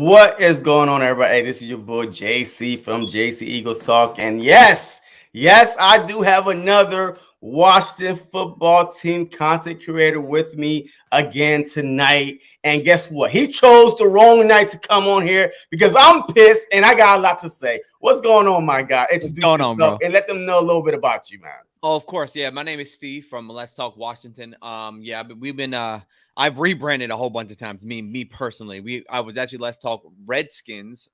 What is going on, everybody? Hey, this is your boy JC from JC Eagles Talk. And yes, I do have another Washington football team content creator with me again tonight. And guess what? He chose the wrong night to come on here because I'm pissed and I got a lot to say. What's going on, my guy? What's Introduce going on, yourself bro? and let them know a little bit about you, man. Oh, of course, yeah. My name is Steve from Let's Talk Washington. Yeah, but I've rebranded a whole bunch of times. Me personally. I was actually Let's Talk Redskins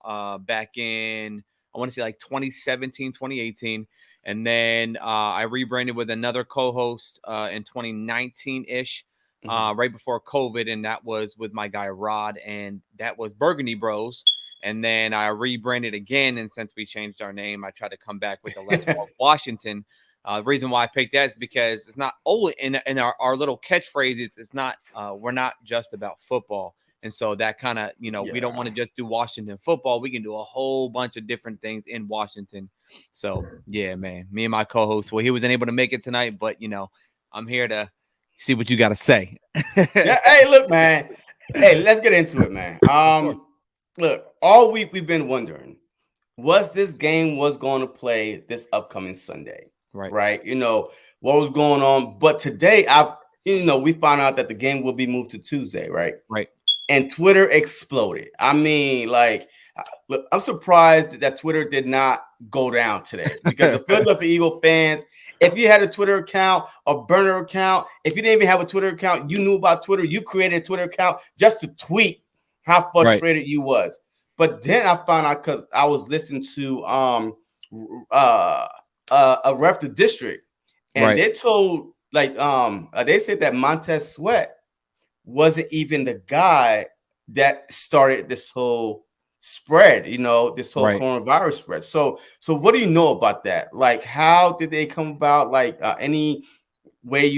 back in I want to say like 2017, 2018. And then I rebranded with another co-host in 2019-ish, right before COVID, and that was with my guy Rod, and that was Burgundy Bros. And then I rebranded again, and since we changed our name, I tried to come back with the Let's Talk Washington. The reason why I picked that is because it's not only in our little catchphrase. It's not we're not just about football, and so that kind of we don't want to just do Washington football. We can do a whole bunch of different things in Washington. So yeah, man, me and my co-host. Well, he wasn't able to make it tonight, but I'm here to see what you got to say. Yeah, hey, look, man. Hey, let's get into it, man. Of course. Look, all week we've been wondering was this game was going to play this upcoming Sunday, Right. right? What was going on, but today we found out that the game will be moved to Tuesday, right? Right. And Twitter exploded. I mean, like, look, I'm surprised that Twitter did not go down today because the Philadelphia Eagle fans, if you had a Twitter account, a burner account, if you didn't even have a Twitter account, you knew about Twitter, you created a Twitter account just to tweet how frustrated you was. But then I found out because I was listening to a ref the district, and they told they said that Montez Sweat wasn't even the guy that started this whole spread, this whole coronavirus spread. So what do you know about that? Like, how did they come about? Like, any way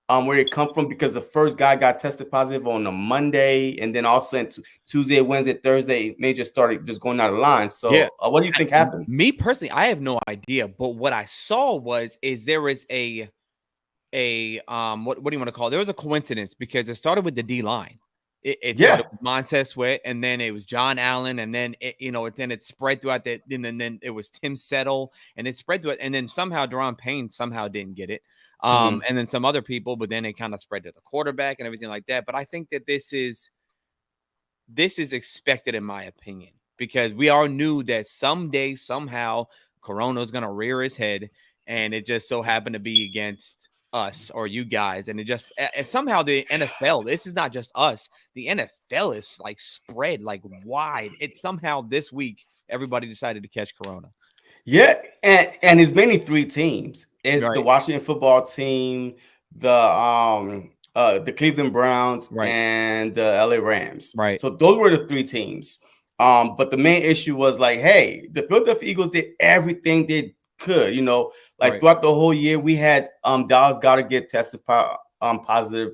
where they come from? Because the first guy got tested positive on a Monday, and then also Tuesday, Wednesday, Thursday, may just started just going out of line. Yeah. So what do you think happened? Me personally, I have no idea. But what I saw is there was a what do you want to call it? There was a coincidence because it started with the D line. It started with Montez Sweat, and then it was John Allen, and then it spread throughout that. And then it was Tim Settle, and it spread through it. And then somehow Deron Payne somehow didn't get it. And then some other people, but then it kind of spread to the quarterback and everything like that. But I think that this is expected, in my opinion, because we all knew that someday, somehow, Corona is going to rear his head, and it just so happened to be against us or you guys. And and somehow the NFL, this is not just us, the NFL is like spread like wide. It's somehow this week everybody decided to catch Corona. Yeah, and it's mainly three teams. It's the Washington football team, the Cleveland Browns, and the LA Rams. Right. So those were the three teams. But the main issue was like, hey, the Philadelphia Eagles did everything they could. Throughout the whole year, we had Dallas Goedert get tested positive,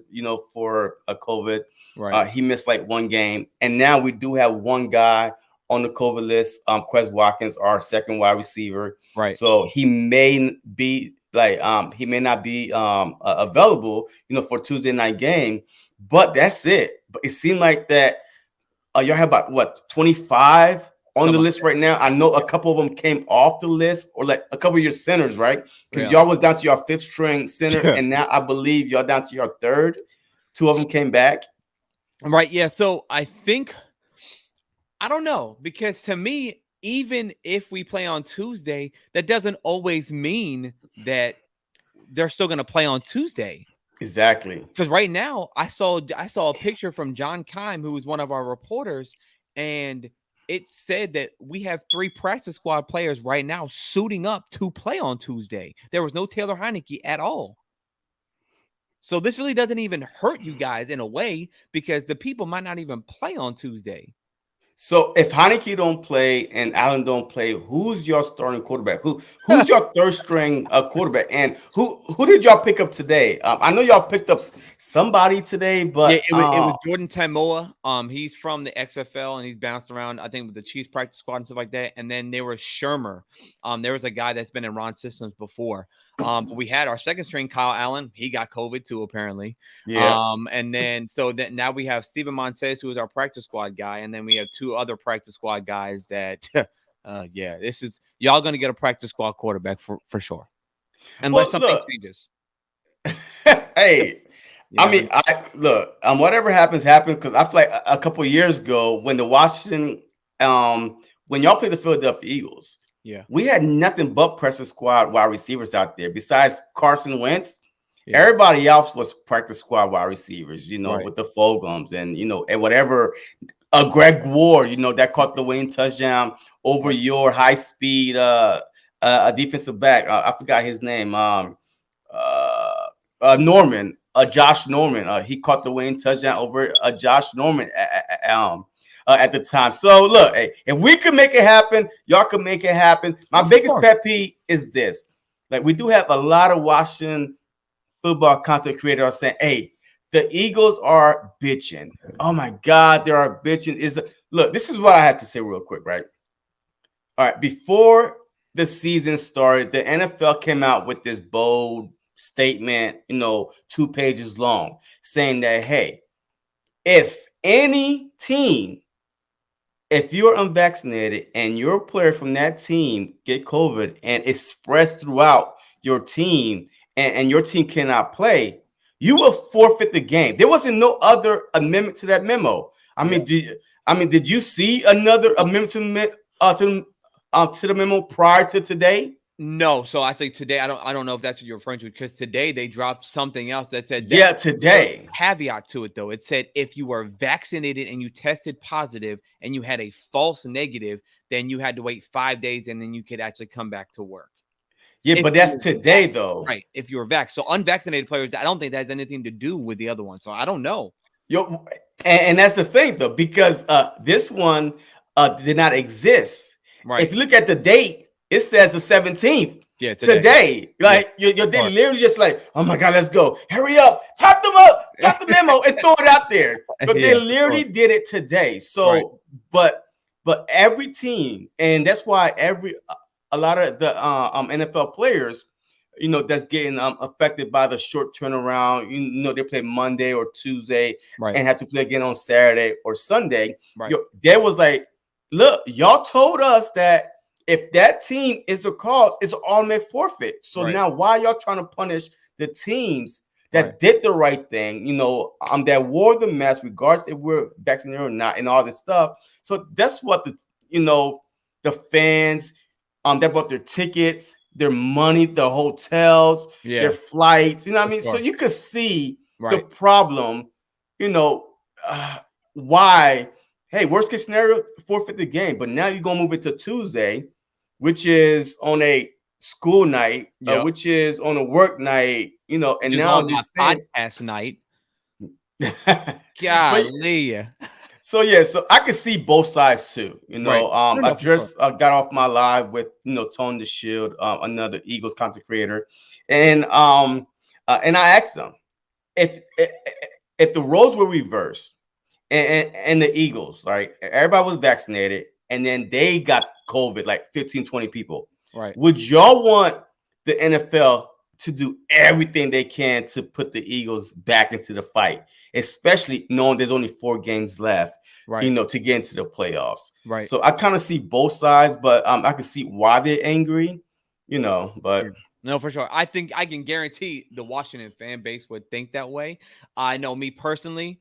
for a COVID. Right. He missed like one game, and now we do have one guy on the COVID list, Quez Watkins, our second wide receiver. Right. So he may be he may not be available, for Tuesday night game. But that's it. But it seemed like that y'all have about what 25 on the list right now. I know a couple of them came off the list, or like a couple of your centers, right? Because y'all was down to your fifth string center, and now I believe y'all down to your third. Two of them came back. Right. Yeah. So I think. I don't know, because to me, even if we play on Tuesday, that doesn't always mean that they're still going to play on Tuesday. Exactly. Because right now, I saw a picture from John Keim, who was one of our reporters, and it said that we have 3 practice squad players right now suiting up to play on Tuesday. There was no Taylor Heineke at all. So this really doesn't even hurt you guys in a way, because the people might not even play on Tuesday. So if Heineke don't play and Allen don't play, who's your starting quarterback? Who's your third string quarterback? And who did y'all pick up today? I know y'all picked up somebody today, Yeah, but it was Jordan Tamoa. He's from the XFL and he's bounced around, I think, with the Chiefs practice squad and stuff like that. And then there was Shermer. There was a guy that's been in Ron's systems before. But we had our second string, Kyle Allen. He got COVID too, apparently. yeah. And then so that now we have Steven Montez, who is our practice squad guy, and then we have two other practice squad guys that yeah, this is y'all gonna get a practice squad quarterback for sure. Unless Well, something look, changes. hey, You I never mean, know. I look, whatever happens, happens. Because I feel like a couple of years ago when the Washington, when y'all played the Philadelphia Eagles, Yeah. we had nothing but practice squad wide receivers out there. Besides Carson Wentz, Yeah. everybody else was practice squad wide receivers. Right. With the Fogums and whatever. Greg Ward, that caught the winning touchdown over Right. your high speed defensive back. I forgot his name. Uh, Norman, Josh Norman. He caught the winning touchdown over Josh Norman at the time. So look, hey, if we could make it happen, y'all can make it happen. My Oh, for biggest sure. pet peeve is this: like we do have a lot of Washington football content creators saying, "Hey, the Eagles are bitching. Oh my God, they are bitching." Look? This is what I had to say real quick, right? All right, before the season started, the NFL came out with this bold statement, 2 pages long, saying that, hey, if any team, if you're unvaccinated and your player from that team get COVID and it spreads throughout your team and your team cannot play, you will forfeit the game. There wasn't no other amendment to that memo. Yeah. Did you see another amendment to the memo prior to today? No, so I say today. I don't know if that's what you're referring to because today they dropped something else that said that Yeah, there was today. a caveat to it though. It said if you were vaccinated and you tested positive and you had a false negative, then you had to wait 5 days and then you could actually come back to work. Yeah, If but you that's were today though. right, if you were vaxxed. So unvaccinated players, I don't think that has anything to do with the other one. So I don't know. Yo, and that's the thing though, because this one did not exist. Right. If you look at the date, it says the 17th. Yeah, today. Today, Yeah. like they Sure. literally just like, oh my God, let's go. Hurry up, type the memo and throw it out there. But they Yeah, for sure. literally did it today. Right. So, but every team, and that's why a lot of the NFL players, that's getting affected by the short turnaround. They play Monday or Tuesday Right. and have to play again on Saturday or Sunday. Right. There was like, look, y'all told us that if that team is a cause, it's an automatic forfeit. So Right. now why y'all trying to punish the teams that Right. did the right thing, that wore the mask, regardless if we're vaccinated or not, and all this stuff. So that's what the fans, they bought their tickets, their money, the hotels, their Yeah, flights. You know what for I mean? So sure. you could see the Right. problem, you know, why, hey, worst case scenario, forfeit the game. But now you're going to move it to Tuesday, which is on a school night, Yep. which is on a work night, and Which is now on my this thing. podcast night. But Golly. so yeah, so I can see both sides too. Right. No, I no, for sure. just got off my live with Tone the Shield, another Eagles content creator, and I asked them if the roles were reversed and the Eagles, right? Everybody was vaccinated, and then they got COVID, like 15, 20 people. Right. Would y'all want the NFL to do everything they can to put the Eagles back into the fight, especially knowing there's only 4 games left, Right. to get into the playoffs? Right. So I kind of see both sides, but I can see why they're angry, Yeah. but No, for sure. I think I can guarantee the Washington fan base would think that way. I know me personally,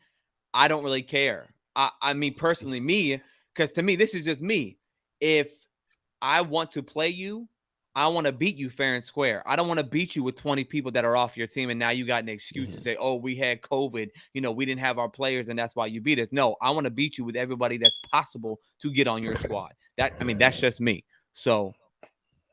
I don't really care. I mean, personally, me, because to me, this is just me. If I want to play you, I want to beat you fair and square. I don't want to beat you with 20 people that are off your team. And now you got an excuse to say, oh, we had COVID. We didn't have our players and that's why you beat us. No, I want to beat you with everybody that's possible to get on your squad. That's just me. So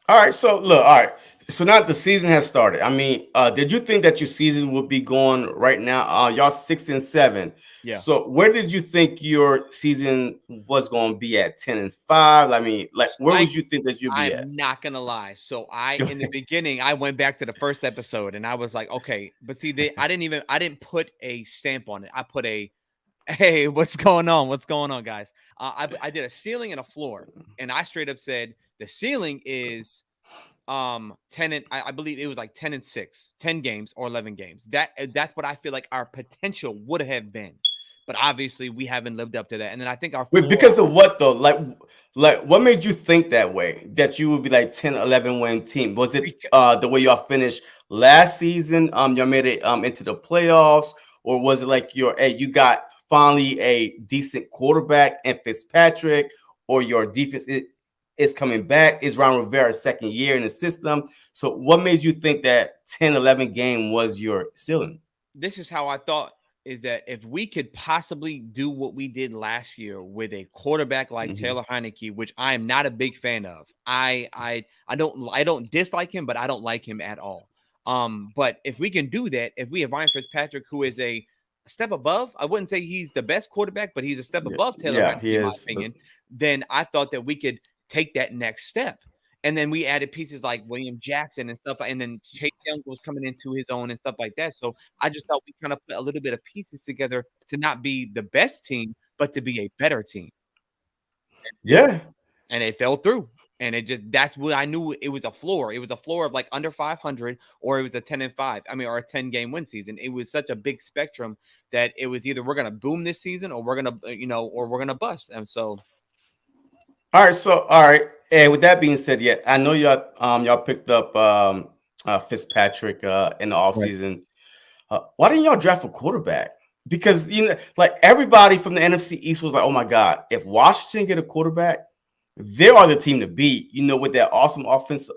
All right, so look, all right. So now the season has started. I mean, did you think that your season would be going right now? Y'all 6-7. Yeah. So where did you think your season was going to be at? 10-5. I mean, like So where would you think that you'd be at? I'm not gonna lie. So in the beginning, I went back to the first episode and I was like, okay, but see, I didn't put a stamp on it. I put a, hey, what's going on? What's going on, guys? I did a ceiling and a floor, and I straight up said the ceiling is 10 and I believe it was like 10-6, 10 games or 11 games. That's what I feel like our potential would have been. But obviously, we haven't lived up to that. And then I think our Wait, floor because of what though? Like what made you think that way? That you would be like 10-11 win team? Was it the way y'all finished last season? Y'all made it into the playoffs, or was it like you got finally a decent quarterback in Fitzpatrick, or your defense is coming back? Is Ron Rivera's second year in the system? So what made you think that 10-11 game was your ceiling? this is how I thought is that if we could possibly do what we did last year with a quarterback like Hmm. Taylor Heineke, which I am not a big fan of. I don't dislike him, but I don't like him at all. But if we can do that, if we have Ryan Fitzpatrick, who is a step above, I wouldn't say he's the best quarterback, but he's a step Yeah, above Taylor yeah, Heineke, he in my is. opinion, then I thought that we could take that next step. And then we added pieces like William Jackson and stuff, and then Chase Young was coming into his own and stuff like that. So I just thought we kind of put a little bit of pieces together to not be the best team, but to be a better team. Yeah. And it fell through. And it just that's what I knew it was a floor. It was a floor of like under 500, or it was a 10-5. I mean, or a 10-game win season. It was such a big spectrum that it was either we're gonna boom this season or we're gonna, or we're gonna bust. And so All right, so all right, and with that being said, yeah, I know y'all picked up Fitzpatrick in the right, offseason. Why didn't y'all draft a quarterback? Because like everybody from the NFC East was like, "Oh my God, if Washington get a quarterback, they are the team to beat." With that awesome offense,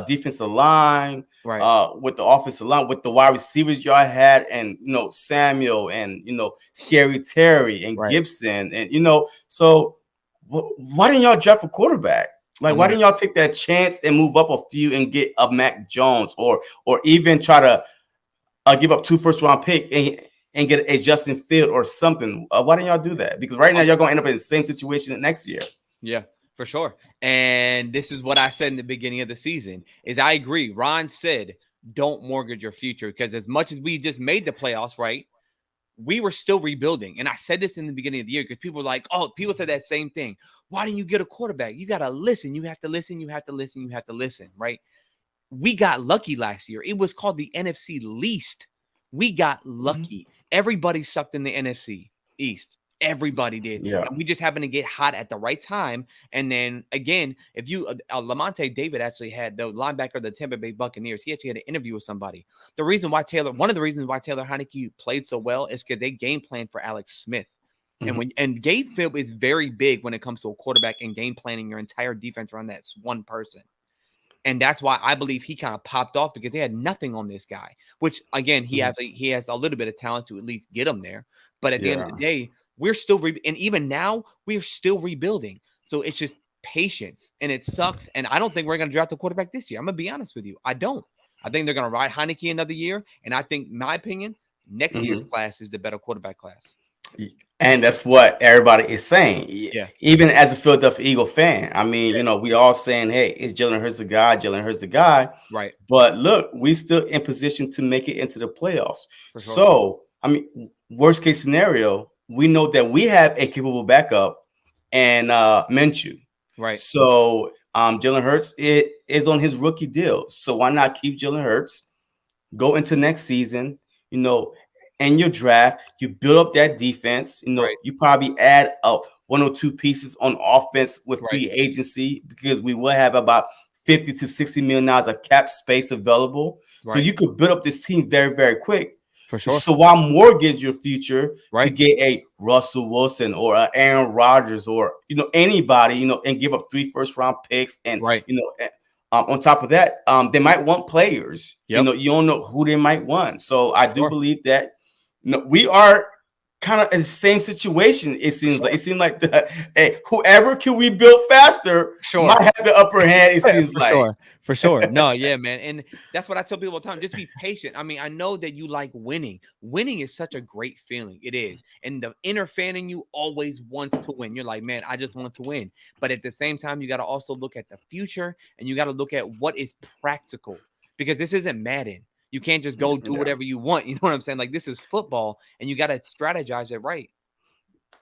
defensive line, right, with the offensive line, with the wide receivers y'all had, and Samuel and Scary Terry and right. Gibson, and so why didn't y'all draft a quarterback? Like, I'm why gonna didn't y'all take that chance and move up a few and get a Mac Jones, or even try to give up 2 first-round pick and get a Justin Field or something? Why didn't y'all do that? Because right now y'all gonna end up in the same situation next year. Yeah, for sure. And this is what I said in the beginning of the season is I agree. Ron said, don't mortgage your future because as much as we just made the playoffs, right? We were still rebuilding. And I said this in the beginning of the year because people were like, oh, people said that same thing. Why didn't you get a quarterback? You got to listen. You have to listen. You have to listen. You have to listen, right? We got lucky last year. It was called the NFC least. We got Mhm. lucky. Everybody sucked in the NFC East. Everybody did. Yeah. And we just happened to get hot at the right time. And then again, if you, Lamonte David actually had the linebacker of the Tampa Bay Buccaneers, he actually had an interview with somebody. One of the reasons why Taylor Heineke played so well is because they game planned for Alex Smith. Mhm. And game film is very big when it comes to a quarterback and game planning your entire defense around that one person. And that's why I believe he kind of popped off because they had nothing on this guy, which again, Mhm. he has a little bit of talent to at least get him there. But at the end of the Yeah. day, we're still and even now we're still rebuilding. So it's just patience and it sucks. And I don't think we're going to draft a quarterback this year. I'm going to be honest with you. I don't. I think they're going to ride Heineke another year. And I think, my opinion, next year's Mhm. class is the better quarterback class. And that's what everybody is saying. Yeah. Even as a Philadelphia Eagle fan, I mean, Yeah. we all saying, "Hey, is Jalen Hurts the guy? Jalen Hurts the guy." Right. But look, we still in position to make it into the playoffs. For sure. So, I mean, worst case scenario, we know that we have a capable backup and Minshew. Right. So, Jalen Hurts is on his rookie deal. So why not keep Jalen Hurts? Go into next season, you know, and your draft, you build up that defense. Right. You probably add up 1 or 2 pieces on offense with Right. free agency because we will have about 50 to 60 million dollars of cap space available. So Right. you could build up this team very, very quick. For sure. So why mortgage your future to Right. get a Russell Wilson or a Aaron Rodgers or anybody, and give up 3 first-round picks and Right. on top of that, they might want players. Yep. You don't know who they might want. So I do Sure. believe that we are kind of in the same situation. It seems like Sure. it seemed like hey, whoever can we build faster Sure. might have the upper hand. It seems For like. sure. For sure. No, yeah, man. And that's what I tell people all the time. Just be patient. I mean, I know that you like winning. Winning is such a great feeling. It is. And the inner fan in you always wants to win. You're like, man, I just want to win. But at the same time, you got to also look at the future and you got to look at what is practical because this isn't Madden. You can't just go do Yeah. whatever you want. You know what I'm saying? Like, this is football and you got to strategize it right.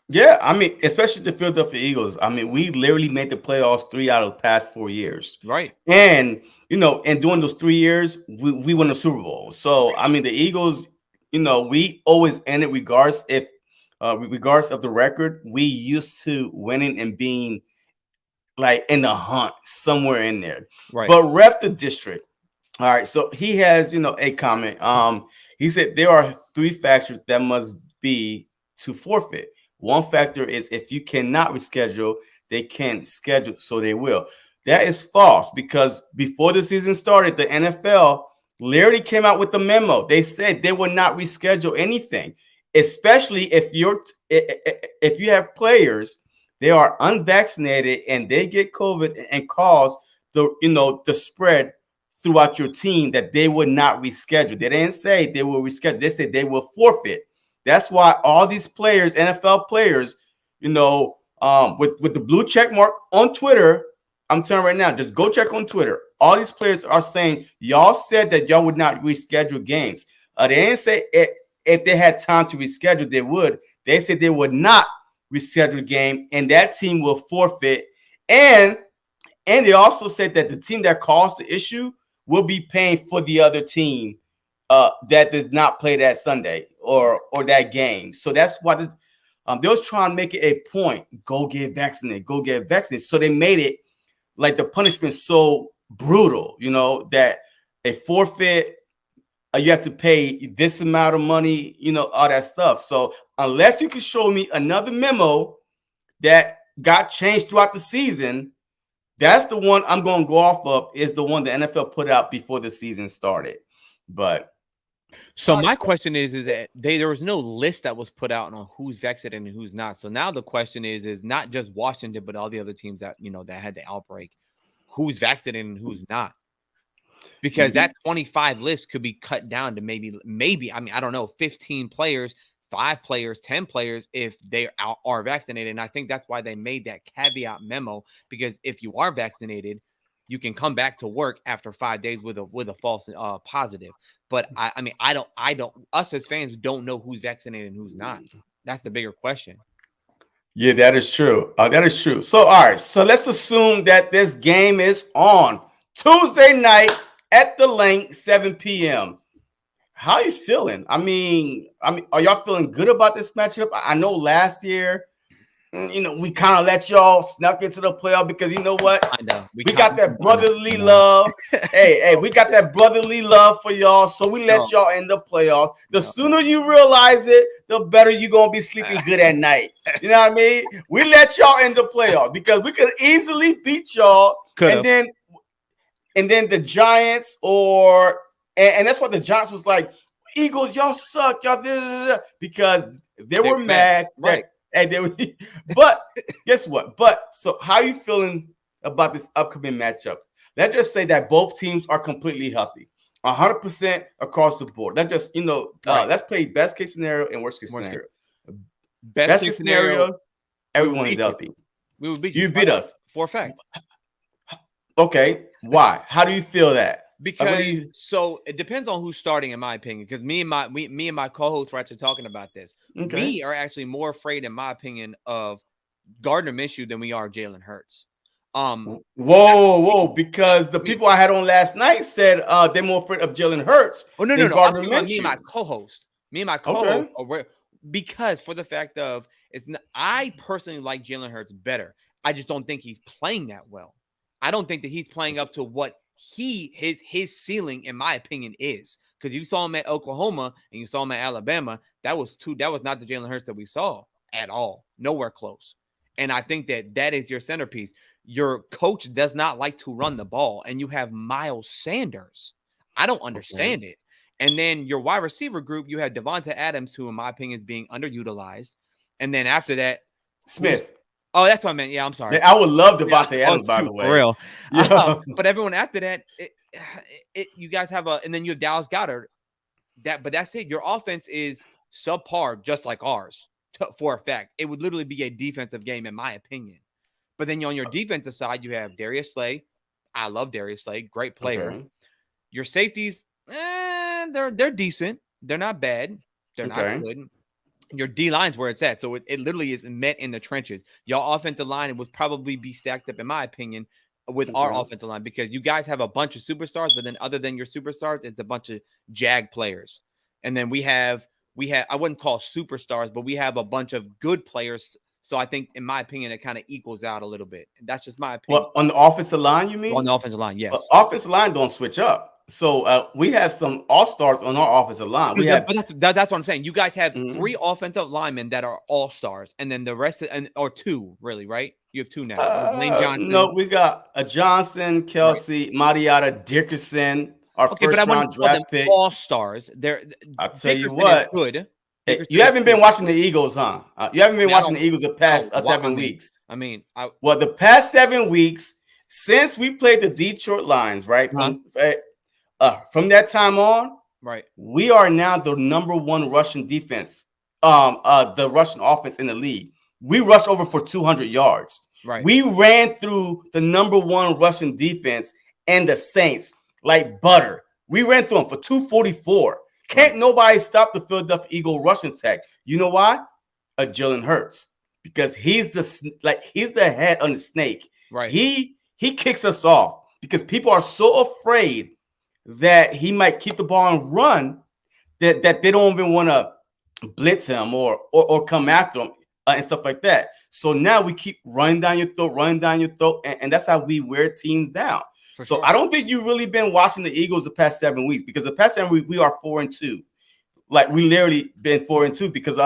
Yeah, I mean, especially the Philadelphia Eagles. I mean, we literally made the playoffs 3 out of the past 4 years. Right. And, and during those 3 years, we won the Super Bowl. So, I mean, the Eagles, we always end it regardless of the record, we used to winning and being like in the hunt somewhere in there. Right. But ref the district. All right, so he has, a comment. He said there are three factors that must be to forfeit. One factor is if you cannot reschedule, they can't schedule, so they will. That is false because before the season started, the NFL literally came out with a memo. They said they would not reschedule anything, especially if you have players, they are unvaccinated and they get COVID and cause the spread throughout your team, that they would not reschedule. They didn't say they will reschedule. They said they will forfeit. That's why all these players, NFL players, with the blue check mark on Twitter, I'm telling you right now, just go check on Twitter. All these players are saying y'all said that y'all would not reschedule games. They didn't say if they had time to reschedule, they would. They said they would not reschedule the game, and that team will forfeit. And they also said that the team that caused the issue will be paying for the other team that did not play that Sunday or that game. So that's why they was trying to make it a point. Go get vaccinated. Go get vaccinated. So they made it like the punishment so brutal, that a forfeit, you have to pay this amount of money, all that stuff. So unless you can show me another memo that got changed throughout the season, that's the one I'm going to go off of, is the one the NFL put out before the season started. But so my question is that there was no list that was put out on who's vaccinated and who's not. So now the question is not just Washington, but all the other teams that that had the outbreak, who's vaccinated and who's not. Because that 25 list could be cut down to maybe I mean, I don't know, 15 players, 5 players, 10 players if they are vaccinated. And I think that's why they made that caveat memo, because if you are vaccinated, you can come back to work after 5 days with a false positive. But I mean, I don't us as fans don't know who's vaccinated and who's not. That's the bigger question. yeah, that is true. That is true. So, all right. So let's assume that this game is on Tuesday night at the Link, 7 p.m. How are you feeling? I mean, are y'all feeling good about this matchup? I know last year, we kind of let y'all snuck into the playoff because you know what? I know We got that brotherly love. Hey, we got that brotherly love for y'all. So we let y'all in the playoffs. The sooner you realize it, the better you're going to be sleeping good at night. You know what I mean? We let y'all in the playoffs because we could easily beat y'all. And then the Giants and that's what the Giants was like, Eagles, y'all suck. Y'all because they were mad. Right. And they were, but guess what? So how are you feeling about this upcoming matchup? Let's just say that both teams are completely healthy, 100% across the board. Let's just, let's play best case scenario and worst case scenario. Best case scenario, everyone is healthy. We would beat you. You beat us. For a fact. Okay. Why? How do you feel that? Because so it depends on who's starting, in my opinion. Because me and my co-hosts were actually talking about this. Okay. We are actually more afraid, in my opinion, of Gardner Minshew than we are Jalen Hurts. Whoa! Because the people I had on last night said they're more afraid of Jalen Hurts. Oh no! Gardner Minshew. Me and my co-host. Okay. Because for the fact of I personally like Jalen Hurts better. I just don't think he's playing that well. I don't think that he's playing up to what his ceiling, in my opinion, is. Because you saw him at Oklahoma and you saw him at Alabama. That was not the Jalen Hurts that we saw at all. Nowhere close. And I think that is your centerpiece. Your coach does not like to run the ball, and you have Miles Sanders. I don't understand it. And then your wide receiver group, you have Devonta Adams, who in my opinion is being underutilized. And then after that, who's Smith. oh, that's what I meant. Yeah, I'm sorry. Man, I would love Yeah. Devontae Oh, Adams, by shoot, the for way. real. Yeah. But everyone after that, you guys have and then you have Dallas Goedert. But that's it. Your offense is subpar, just like ours, for a fact. It would literally be a defensive game, in my opinion. But then on your defensive side, you have Darius Slay. I love Darius Slay, great player. Okay. Your safeties, they're decent. They're not bad. They're not good. Your D line's where it's at. So it literally is met in the trenches. Your offensive line would probably be stacked up, in my opinion, with our offensive line, because you guys have a bunch of superstars, but then other than your superstars, it's a bunch of jag players. And then we have I wouldn't call superstars, but we have a bunch of good players. So I think, in my opinion, it kind of equals out a little bit. That's just my opinion. Well, on the offensive line, you mean? On the offensive line, yes. Offensive line don't switch up. So we have some all-stars on our offensive line. But that's what I'm saying. You guys have 3 offensive linemen that are all-stars, and then the rest or 2, really, right? You have 2 now. Lane Johnson. No, we got a Johnson, Kelsey, Mariota, Dickerson, our first-round draft pick. All-stars. I'll tell you what. Good. You haven't been watching the Eagles, huh? You haven't been watching the Eagles the past 7 weeks. Well, the past 7 weeks since we played the Detroit Lions, right? From that time on, right, we are now the number 1 rushing defense, the rushing offense in the league. We rushed over for 200 yards. Right. We ran through the number 1 rushing defense and the Saints like butter. We ran through them for 244. Can't nobody stop the Philadelphia Eagle rushing attack. You know why? Jalen Hurts, because he's the head on the snake. Right. He kicks us off because people are so afraid that he might keep the ball and run that they don't even want to blitz him or come after him and stuff like that. So now we keep running down your throat, and that's how we wear teams down. So sure. I don't think you've really been watching the Eagles the past 7 weeks, because the past 7 weeks we are 4-2. Like, we literally been 4-2 because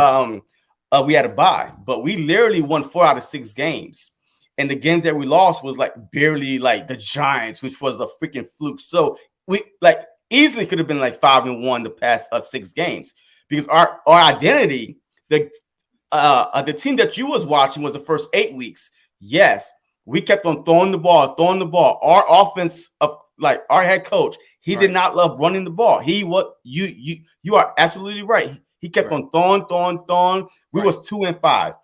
we had a bye, but we literally won 4 out of 6 games. And the games that we lost was like barely like the Giants, which was a freaking fluke. So we like easily could have been like 5-1 the past 6 games, because our identity, the team that you was watching was the first 8 weeks. Yes, we kept on throwing the ball. Our offense our head coach, he did not love running the ball. You are absolutely right. He kept on throwing. We was 2-5.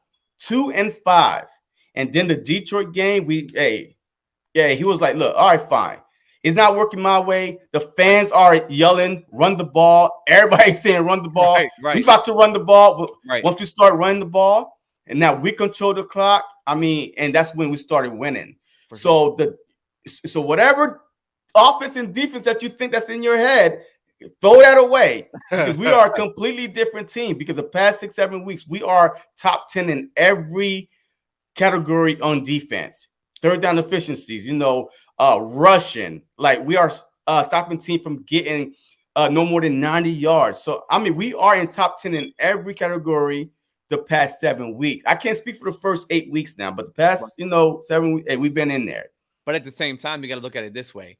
And then the Detroit game, he was like, look, all right, fine. It's not working my way. The fans are yelling, run the ball. Everybody's saying run the ball. Right. We're about to run the ball. But once we start running the ball, and now we control the clock, and that's when we started winning. So whatever offense and defense that you think that's in your head, throw that away, because we are a completely different team. Because the past 6-7 weeks, we are top 10 in every category on defense. Third down efficiencies, rushing. Like, we are stopping team from getting no more than 90 yards. So, we are in top 10 in every category the past 7 weeks. I can't speak for the first 8 weeks now, but the past, 7 weeks, we've been in there. But at the same time, you got to look at it this way.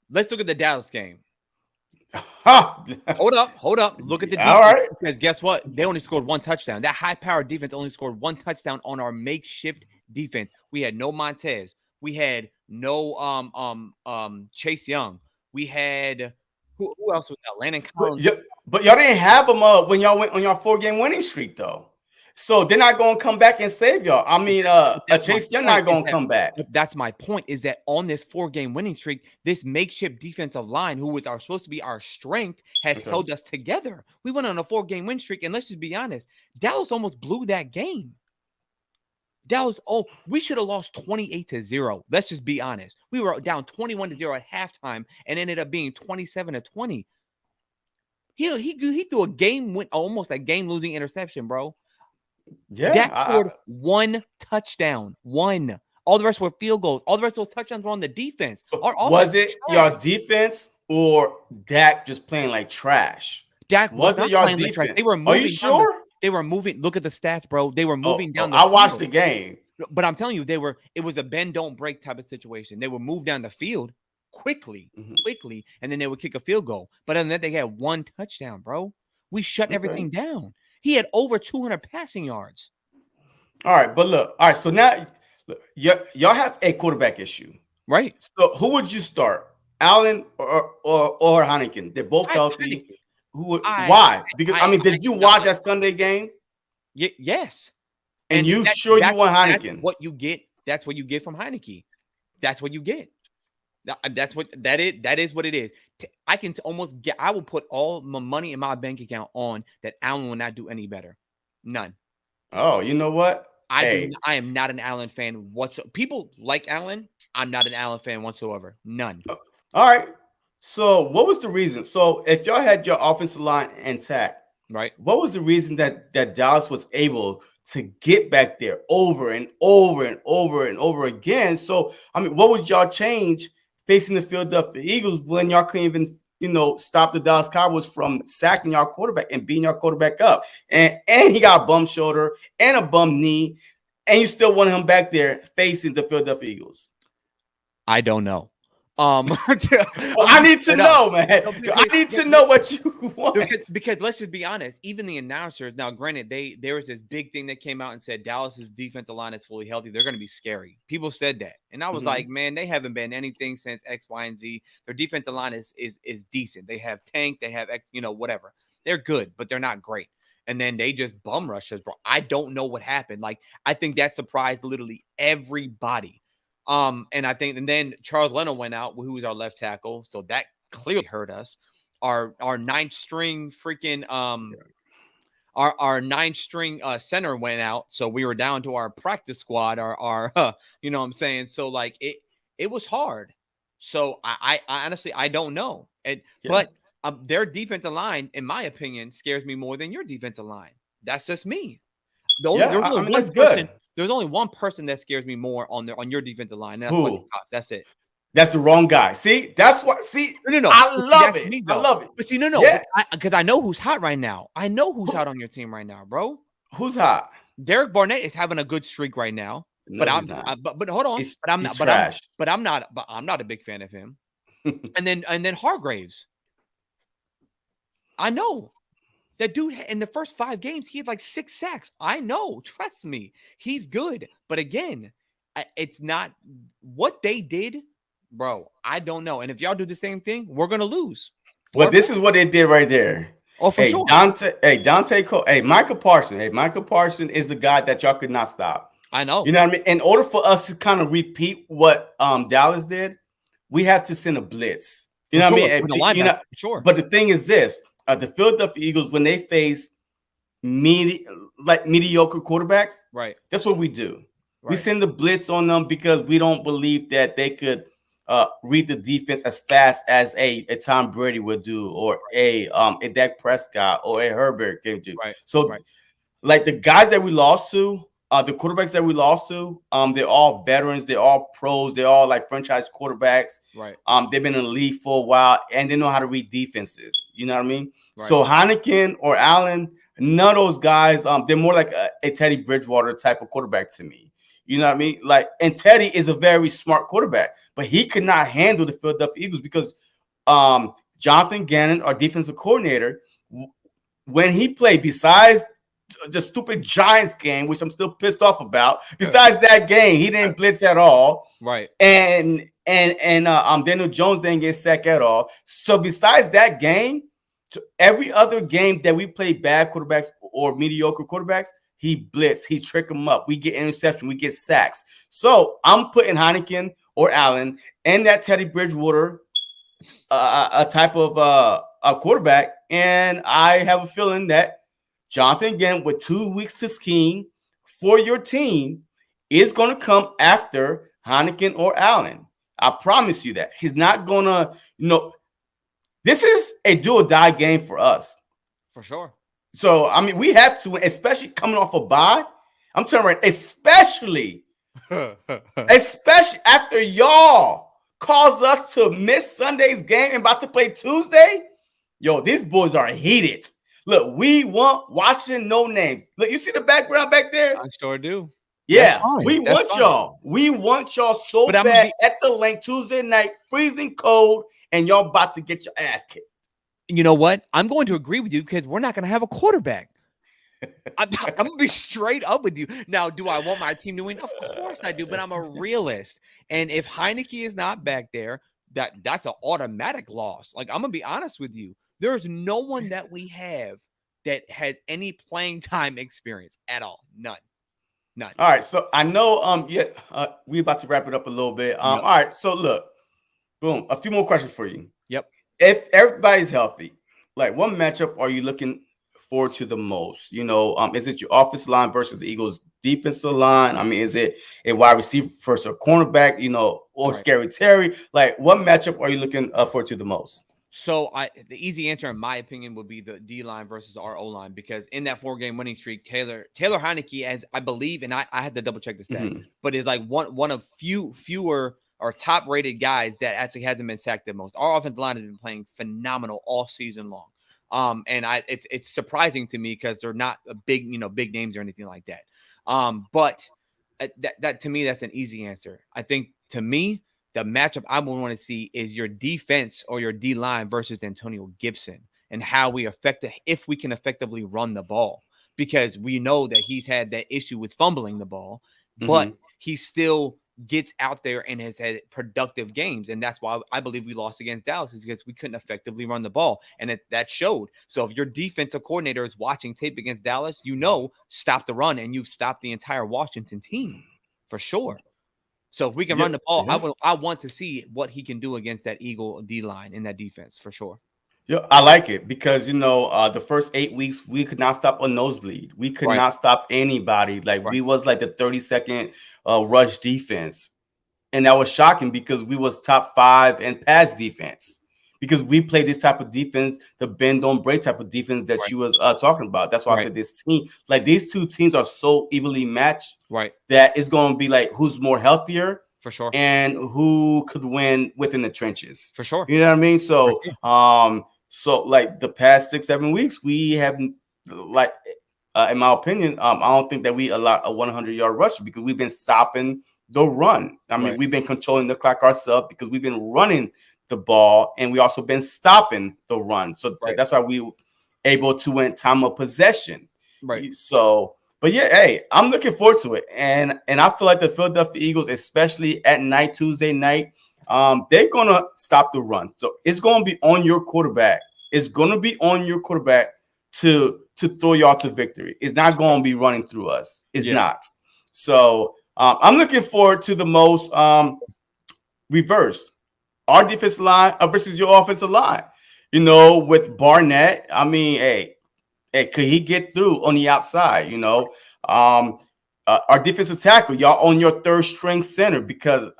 Let's look at the Dallas game. Hold up. Look at the defense. All right. Because guess what? They only scored 1 touchdown. That high-powered defense only scored 1 touchdown on our makeshift defense. We had no Montez. We had no Chase Young. We had who else was that? Landon Collins. But y'all didn't have them when y'all went on your 4-game winning streak, though. So they're not going to come back and save y'all. Chase Young not going to come back. That's my point, is that on this 4-game winning streak, this makeshift defensive line, who was supposed to be our strength, has held us together. We went on a 4-game win streak, and let's just be honest, Dallas almost blew that game. We should have lost 28-0. Let's just be honest. We were down 21-0 at halftime and ended up being 27-20. He threw almost a game-losing interception, bro. Yeah, Dak scored 1 touchdown. 1. All the rest were field goals. All the rest of those touchdowns were on the defense. Was it your defense or Dak just playing like trash? Dak was not playing like trash. They were moving. Are you sure? They were moving. Look at the stats, bro. They were moving down the field. I watched the game. But I'm telling you, it was a bend, don't break type of situation. They would move down the field quickly, Mhm. quickly, and then they would kick a field goal. But other than that, they had one touchdown, bro. We shut Okay. everything down. He had over 200 passing yards. All right, but look. All right, so now look, y'all have a quarterback issue. Right. So who would you start, Allen or Heineken? They're both healthy. Heineke. Who would? I, Why? Because I mean, did you no, watch that Sunday game? yes. And And you sure you want that's Heineken? what you get. That's what you get from Heineke. That's what you get. That's what that is. That is what it is. I can almost get. I will put all my money in my bank account on that. Allen will not do any better. None. Oh, you know what? I do. Hey, I am not an Allen fan whatsoever. People like Allen. I'm not an Allen fan whatsoever. None. all right. So what was the reason? So if y'all had your offensive line intact, Right. what was the reason that Dallas was able to get back there over and over and over and over again? So I mean, what would y'all change facing the Philadelphia Eagles when y'all couldn't even stop the Dallas Cowboys from sacking y'all quarterback and beating y'all quarterback up? And he got a bum shoulder and a bum knee, and you still want him back there facing the Philadelphia Eagles. I don't know. Well, I need to know, man. I need to know what you want. Because let's just be honest, even the announcers, now granted, there was this big thing that came out and said Dallas's defensive line is fully healthy. They're going to be scary. People said that. And I was like, man, they haven't been anything since X, Y, and Z. Their defensive line is decent. They have Tank, they have X, whatever. They're good, but they're not great. And then they just bum rush us, bro. I don't know what happened. Like, I think that surprised literally everybody. And I think, and then Charles Leno went out, who was our left tackle, so that clearly hurt us. Our ninth string freaking our ninth string center went out, so we were down to our practice squad. Our you know what I'm saying? So like it was hard. So I honestly I don't know. But their defensive line, in my opinion, scares me more than your defensive line. That's just me. There's only one that's person. good. There's only one person that scares me more on your defensive line. And that's Who? That's it. That's the wrong guy. See, that's what. See, No. I But see, love that's it. me, I though. love it. But see, no. Yeah. Because I know who's hot right now. I know who's hot on your team right now, bro. Who's hot? Derek Barnett is having a good streak right now. No, But he's not. but hold on. He's But I'm not. trash. But I'm not a big fan of him. and then Hargraves. I know. That dude in the first 5 games, he had like 6 sacks. I know. Trust me. He's good. But again, it's not what they did, bro. I don't know. And if y'all do the same thing, we're going to lose. But this is what they did right there. Oh, for sure. Michael Parsons. Hey, Michael Parsons is the guy that y'all could not stop. I know. You know what I mean? In order for us to kind of repeat what Dallas did, we have to send a blitz. You know what I mean? Sure. But the thing is this. The Philadelphia Eagles, when they face mediocre quarterbacks, right? That's what we do. Right. We send the blitz on them because we don't believe that they could read the defense as fast as a Tom Brady would do, or a Dak Prescott or a Herbert can do. Right. So, like the guys that we lost to, the quarterbacks that we lost to, they're all veterans, they're all pros, they're all like franchise quarterbacks. Right. They've been in the league for a while and they know how to read defenses. You know what I mean? Right. So Heineken or Allen, none of those guys, they're more like a Teddy Bridgewater type of quarterback to me. You know what I mean? Like, and Teddy is a very smart quarterback, but he could not handle the Philadelphia Eagles because Jonathan Gannon, our defensive coordinator, when he played, besides the stupid Giants game, which I'm still pissed off about. Besides that game, he didn't blitz at all. Right. And Daniel Jones didn't get sacked at all. So besides that game, to every other game that we play bad quarterbacks or mediocre quarterbacks, he blitz, he trick them up. We get interception, we get sacks. So I'm putting Heineken or Allen and that Teddy Bridgewater a type of a quarterback, and I have a feeling that Jonathan Gannon, with 2 weeks to scheme for your team, is going to come after Heineken or Allen. I promise you that. He's not going to, this is a do or die game for us. For sure. So, I mean, we have to, especially coming off a bye. I'm telling you, especially after y'all caused us to miss Sunday's game and about to play Tuesday. Yo, these boys are heated. Look, we want Washington no names. Look, you see the background back there? I sure do. That's Yeah, fine. we That's want fine. y'all. We want y'all so But I'm gonna bad be, at the link Tuesday night, freezing cold, and y'all about to get your ass kicked. you know what? I'm going to agree with you because we're not going to have a quarterback. I'm, I'm gonna be straight up with you. Now, do I want my team to win? Of course I do, but I'm a realist. And if Heineke is not back there, that's an automatic loss. Like, I'm gonna be honest with you. There's no one that we have that has any playing time experience at all. None. None. All right, so I know we about to wrap it up a little bit. Yep. All right, so look, boom, a few more questions for you. Yep. If everybody's healthy, like what matchup are you looking forward to the most? Is it your offensive line versus the Eagles defensive line? I mean, is it a wide receiver versus a cornerback, or Right. Scary Terry? Like what matchup are you looking forward to the most? So the easy answer, in my opinion, would be the D line versus our O line, because in that 4-game winning streak, Taylor Heineke, as I believe, and I had to double check the stat, but is like one of fewer or top rated guys that actually hasn't been sacked the most. Our offensive line has been playing phenomenal all season long. And it's surprising to me because they're not a big names or anything like that. But that to me, that's an easy answer. I think to me, the matchup I would want to see is your defense or your D line versus Antonio Gibson, and how if we can effectively run the ball, because we know that he's had that issue with fumbling the ball, but he still gets out there and has had productive games. And that's why I believe we lost against Dallas, is because we couldn't effectively run the ball. And that showed. So if your defensive coordinator is watching tape against Dallas, stop the run, and you've stopped the entire Washington team for sure. So if we can run the ball, I want to see what he can do against that Eagle D line in that defense for sure. Yeah, I like it because the first 8 weeks we could not stop a nosebleed. We could Right. not stop anybody. Like Right. we was like the 32nd rush defense, and that was shocking because we was top 5 in pass defense, because we play this type of defense, the bend don't break type of defense that Right. you was talking about. That's why I Right. said this team, like these two teams are so evenly matched, Right. that it's going to be like who's more healthier For sure. and who could win within the trenches. For sure. You know what I mean? For So, sure. so like the past 6-7 weeks, we have like, in my opinion, I don't think that we allow a 100-yard rusher because we've been stopping the run. I mean, Right. we've been controlling the clock ourselves because we've been running the ball, and we also been stopping the run. So Right. that's why we were able to win time of possession. Right. So, but yeah, hey, I'm looking forward to it, and I feel like the Philadelphia Eagles, especially at night, Tuesday night, they're gonna stop the run. So it's gonna be on your quarterback. It's gonna be on your quarterback to throw y'all to victory. It's not gonna be running through us. It's not. So I'm looking forward to the most reverse our defensive line versus your offensive line. With Barnett, I mean, hey, could he get through on the outside? Our defensive tackle, y'all on your third string center, because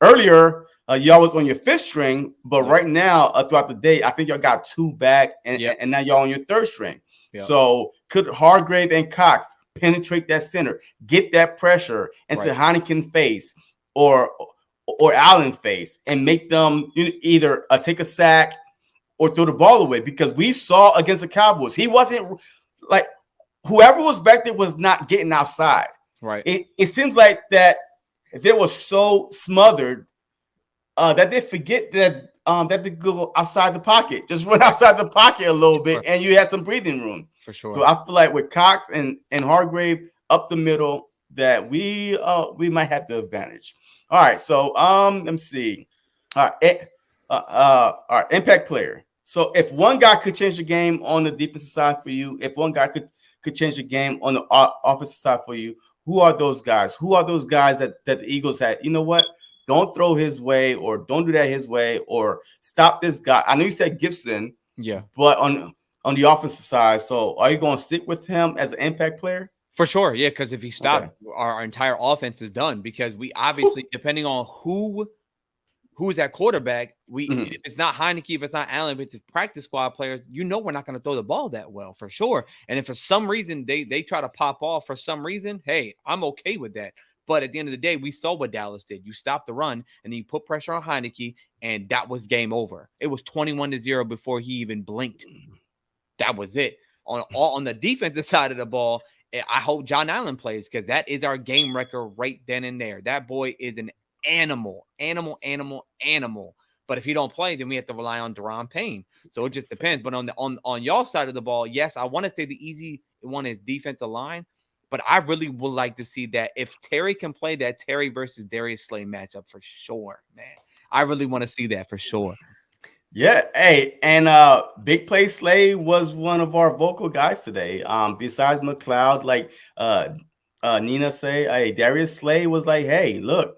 earlier y'all was on your fifth string, but right now throughout the day, I think y'all got 2 back, and now y'all on your third string. So could Hargrave and Cox penetrate that center, get that pressure into Heineken face or Allen face, and make them either take a sack or throw the ball away? Because we saw against the Cowboys, he wasn't like, whoever was back there was not getting outside. Right. It seems like that they were so smothered that they forget that they go outside the pocket, just run outside the pocket a little bit, and you had some breathing room. For sure. So I feel like with Cox and Hargrave up the middle, that we might have the advantage. All right, so let me see. All right, impact player. So if one guy could change the game on the defensive side for you, if one guy could change the game on the offensive side for you, who are those guys? Who are those guys that the Eagles had? You know what? Don't throw his way, or don't do that his way, or stop this guy. I know you said Gibson, but on the offensive side, so are you going to stick with him as an impact player? For sure, yeah, because if he stopped, our entire offense is done, because we obviously, depending on who's at quarterback, if it's not Heineke, if it's not Allen, if it's practice squad players, we're not going to throw the ball that well, for sure. And if for some reason they try to pop off for some reason, hey, I'm okay with that. But at the end of the day, we saw what Dallas did. You stopped the run, and then you put pressure on Heineke, and that was game over. It was 21-0 before he even blinked. That was it. On the defensive side of the ball, I hope John Allen plays because that is our game record right then and there. That boy is an animal, animal, animal, animal. But if he don't play, then we have to rely on Deron Payne. So it just depends. But on y'all side of the ball, yes, I want to say the easy one is defensive line. But I really would like to see that if Terry can play that Terry versus Darius Slay matchup for sure, man. I really want to see that for sure. Yeah, hey, and Big Play Slay was one of our vocal guys today. Besides McLeod, like Nina say, hey, Darius Slay was like, hey, look,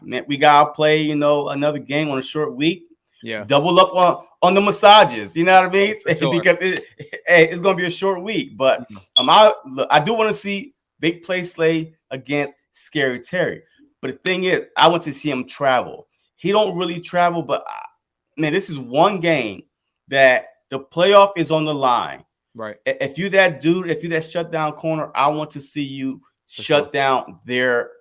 man, we gotta play, another game on a short week. Yeah, Double up on the massages, you know what I mean? sure. Because it's gonna be a short week. But Mhm. I do want to see Big Play Slay against Scary Terry. But the thing is, I want to see him travel. He don't really travel, but man, this is one game that the playoff is on the line. Right. If you that dude, if you that shutdown corner, I want to see you For sure. shut down their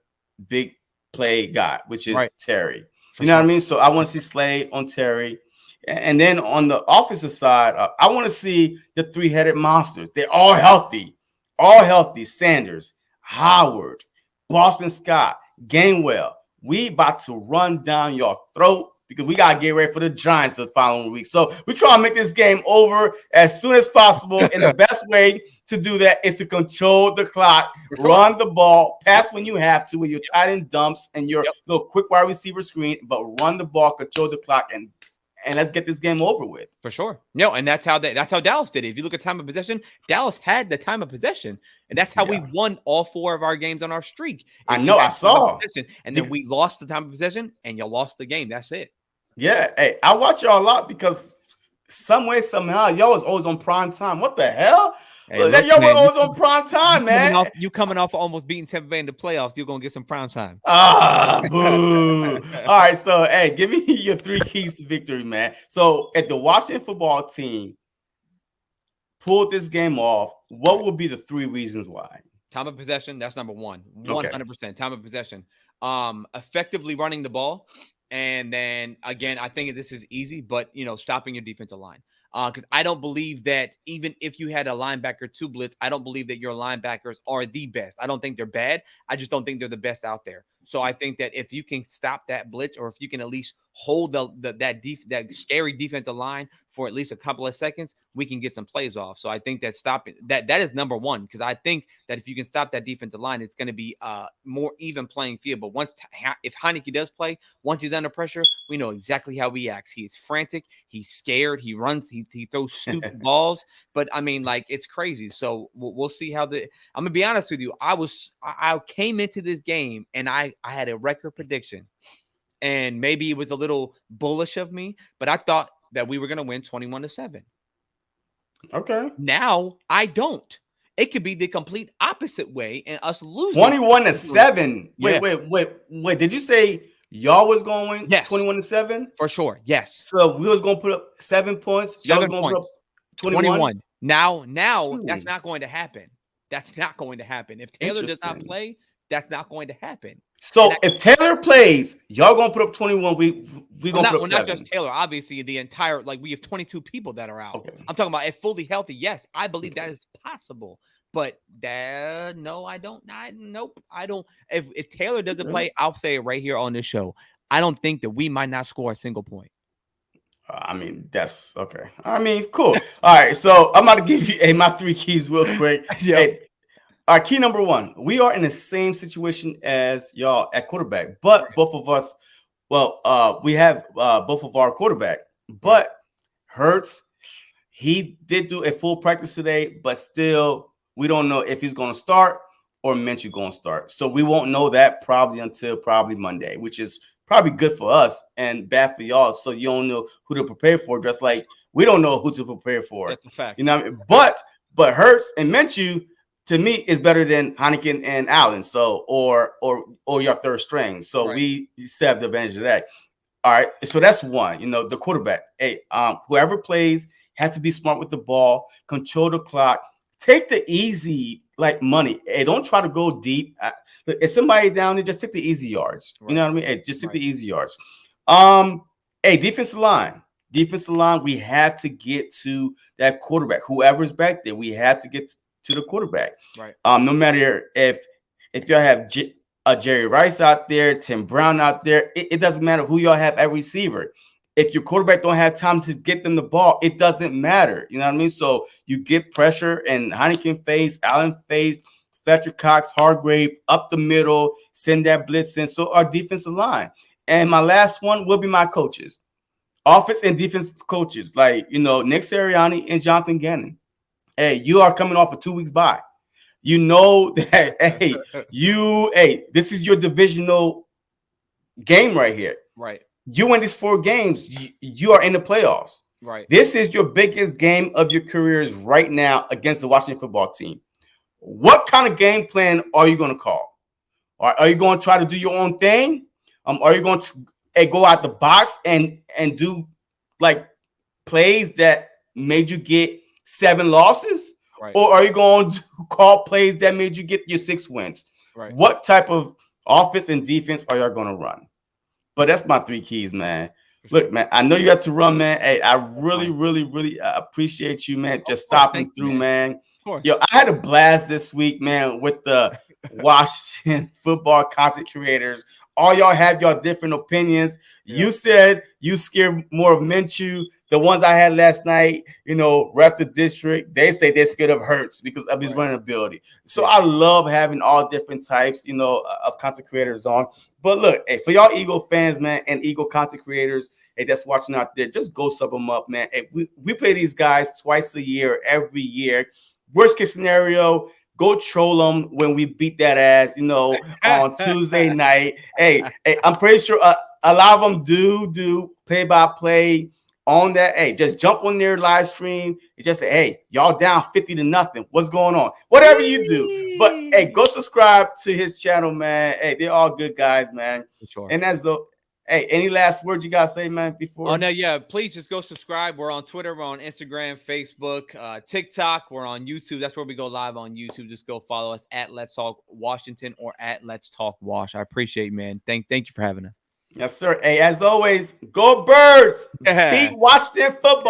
big play guy, which is Right. Terry. For You know sure. what I mean? So I want to see Slade on Terry. And then on the offensive side, I want to see the three-headed monsters. They're all healthy. All healthy. Sanders, Howard, Boston Scott, Gainwell. We about to run down your throat because we got to get ready for the Giants the following week. So we try to make this game over as soon as possible. And the best way to do that is to control the clock, For sure. run the ball, pass when you have to, with your tight end dumps and your Yep. little quick wide receiver screen, but run the ball, control the clock, and let's get this game over with. For sure. No, and that's how Dallas did it. If you look at time of possession, Dallas had the time of possession. And that's how we Yeah. won all 4 of our games on our streak. I If you know, I had time of saw. possession, and then we lost the time of possession and you lost the game. That's it. Yeah, hey, I watch y'all a lot because some way, somehow, y'all was always on prime time. What the hell? Hey, Look, look, y'all were man, always on prime time, man. you coming off almost beating Tampa Bay in the playoffs, you're gonna get some prime time. Boo. All right, so hey, give me your 3 keys to victory, man. So if the Washington football team pulled this game off, what would be the 3 reasons why? Time of possession, that's number 1. Okay. 100% time of possession. Effectively running the ball. And then again, I think this is easy, but stopping your defensive line. Because I don't believe that even if you had a linebacker to blitz, I don't believe that your linebackers are the best. I don't think they're bad. I just don't think they're the best out there. So I think that if you can stop that blitz, or if you can at least hold that scary defensive line for at least a couple of seconds, we can get some plays off. So I think that stopping that is number 1, because I think that if you can stop that defensive line, it's going to be more even playing field. But if Heineke does play, once he's under pressure, we know exactly how he acts. He is frantic. He's scared. He runs. He throws stupid balls. But I mean, like, it's crazy. So we'll see how I'm gonna be honest with you. I came into this game and I had a record prediction, and maybe it was a little bullish of me, but I thought that we were gonna win 21-7. Okay. Now I don't. It could be the complete opposite way and us losing 21-7. Yeah. Wait. Did you say y'all was going Yes. 21-7? For sure. Yes. So we was gonna put up 7 points. Y'all was 7 gonna put up points. 21. Now that's not going to happen. That's not going to happen. If Taylor does not Interesting. play, that's not going to happen. So if Taylor plays, y'all gonna put up 21. We gonna put up 7. Not just Taylor. Obviously, the entire, like, we have 22 people that are out. Okay. I'm talking about if fully healthy. Yes, I believe that is possible. But no, I don't. Nope. I don't. If Taylor doesn't play, I'll say it right here on this show. I don't think that we might not score a single point. I mean, that's okay. I mean, cool. All right, so I'm about to give you my 3 keys real quick. Yeah. Hey, all right, key number 1. We are in the same situation as y'all at quarterback, but both of us, we have both of our quarterback. But Hurts, he did do a full practice today, but still, we don't know if he's going to start or Minshew going to start. So we won't know that probably until Monday, which is probably good for us and bad for y'all. So you don't know who to prepare for, just like we don't know who to prepare for. That's a fact. You know what I mean? But Hurts and Minshew, to me, is better than Heineken and Allen. So or your third string. So we still have the advantage of that. All right. So that's one. The quarterback. Hey, whoever plays has to be smart with the ball, control the clock, take the easy money. Hey, don't try to go deep. If somebody down there, just take the easy yards. You know what I mean? Hey, just take the easy yards. Hey, defensive line. We have to get to that quarterback. Whoever's back there, we have to get to the quarterback. Right. No matter if y'all have Jerry Rice out there, Tim Brown out there, it doesn't matter who y'all have at receiver. If your quarterback don't have time to get them the ball, it doesn't matter. You know what I mean? So you get pressure, and Heineken face, Allen face, Fletcher Cox, Hargrave up the middle, send that blitz in. So our defensive line. And my last one will be my coaches, offense and defense coaches, like, Nick Sirianni and Jonathan Gannon. Hey, you are coming off a 2 weeks bye. You know that, hey, this is your divisional game right here. Right. You win these 4 games, you are in the playoffs. Right. This is your biggest game of your careers right now against the Washington football team. What kind of game plan are you going to call? Are you going to try to do your own thing? Are you going to go out the box and do like plays that made you get 7 losses? Right. Or are you going to call plays that made you get your 6 wins? Right. What type of offense and defense are y'all going to run? But that's my 3 keys, man. Look, man, I know you have to run, man. Hey, I really, really, really appreciate you, man. Just stopping through, man. Yo, I had a blast this week, man, with the Washington football content creators. All y'all have y'all different opinions. Yeah. You said you scared more of Minshew. The ones I had last night, ref the district, they say they're scared of Hurts because of his running ability. So I love having all different types, of content creators on. But look, hey, for y'all Eagle fans, man, and Eagle content creators, hey, that's watching out there, just go sub them up, man. Hey, we play these guys twice a year, every year. Worst case scenario, go troll them when we beat that ass, on Tuesday night. Hey, I'm pretty sure a lot of them do play-by-play on that. Hey, just jump on their live stream and just say, hey, y'all down 50-0. What's going on? Whatever you do. But, hey, go subscribe to his channel, man. Hey, they're all good guys, man. For sure. And that's the Hey, any last words you guys say, man, before? Oh, no, yeah. Please just go subscribe. We're on Twitter. We're on Instagram, Facebook, TikTok. We're on YouTube. That's where we go live on YouTube. Just go follow us at Let's Talk Washington or at Let's Talk Wash. I appreciate you, man. Thank you for having us. Yes, sir. Hey, as always, go Birds. Beat Washington football.